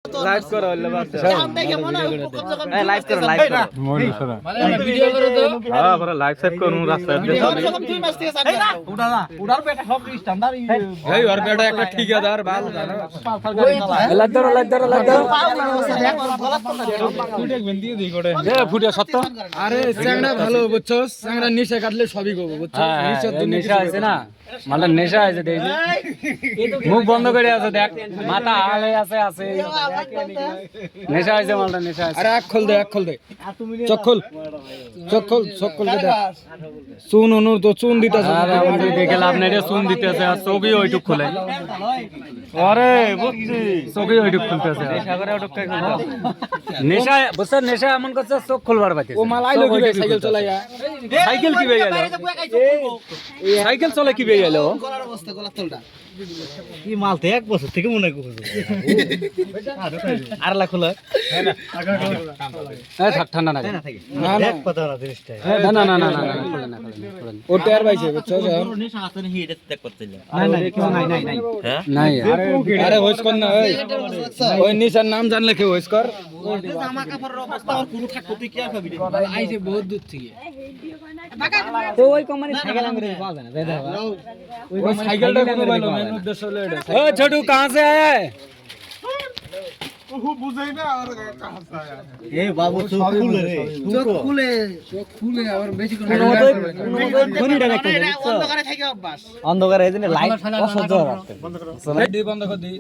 live করো হইলো বাচ্চা দেখে মনে হয় কম যখন লাইভ করো মনি সরা ভিডিও করে তো হ্যাঁ পরে লাইভ সেট করুন রাস্তায় যখন 2 মাস থেকে চাবি উড়া না উড়ার বেটা সব স্ট্যান্ডার্ড এই ওর বেটা একটা ঠিকাদার ভালো জানো লাইভ ধরো তুই দেখবেন দিয়ে দিই করে এ ফুটিয়া সত্য আরে চ্যাংড়া ভালো বুঝছস চ্যাংড়া নিচে কাটলে সবই গো বুঝছস নিচে তো নেশা আছে না মালটা নেশা আছে দেখি মুখ বন্ধ করে আছে দেখ মাথা হালে আছে নেশা আছে মালটা নেশা আছে আরে এক খোল দে চোখ খোল দে দেখ চুন অনুর তো চুন দিতেছে আরে আমাদের দেখে লাভ নাই রে চুন দিতেছে আর ছবি ওইটুক খুলে আরে বুঝছি ছবি ওইটুক খুলতেছে নেশা করে ওটুক খাই নেশা বুঝছ নেশা এমন করছে চোখ খুলবার পাইছে ও মাল আইলো কি রে সাইকেল চালাইয়া সাইকেল কি বেয়ে গেল সাইকেল চলে কি বেয়ে গেল গলার অবস্থা গলার তলটা কি মাল তো এক বছর থেকে মনে করছে আর লাখ হলো থাক ঠান্ডা না না না ও টায়ার পাইছে বুঝছস নাই আরে হোস কর না ওই নিশার নাম জানলে কি হোস কর জামা কাপড়ের অবস্থা আর পুরো থাকতো তুই কি আর পাবি আইছে বহুত দূর থেকে তো ওই কোম্পানি সাইকেল আনতে পাওয়া যায় না ওই সাইকেলটা কোনো ভালো মেন উদ্দেশ্য হলো এটা ओ छोटू कहां से आया है ए बाबू চোখ খুলে আবার বেশি করে অন্ধকারে থেকে অভ্যাস অন্ধকারে এদিনে লাইট অসহ্য বন্ধ কর দি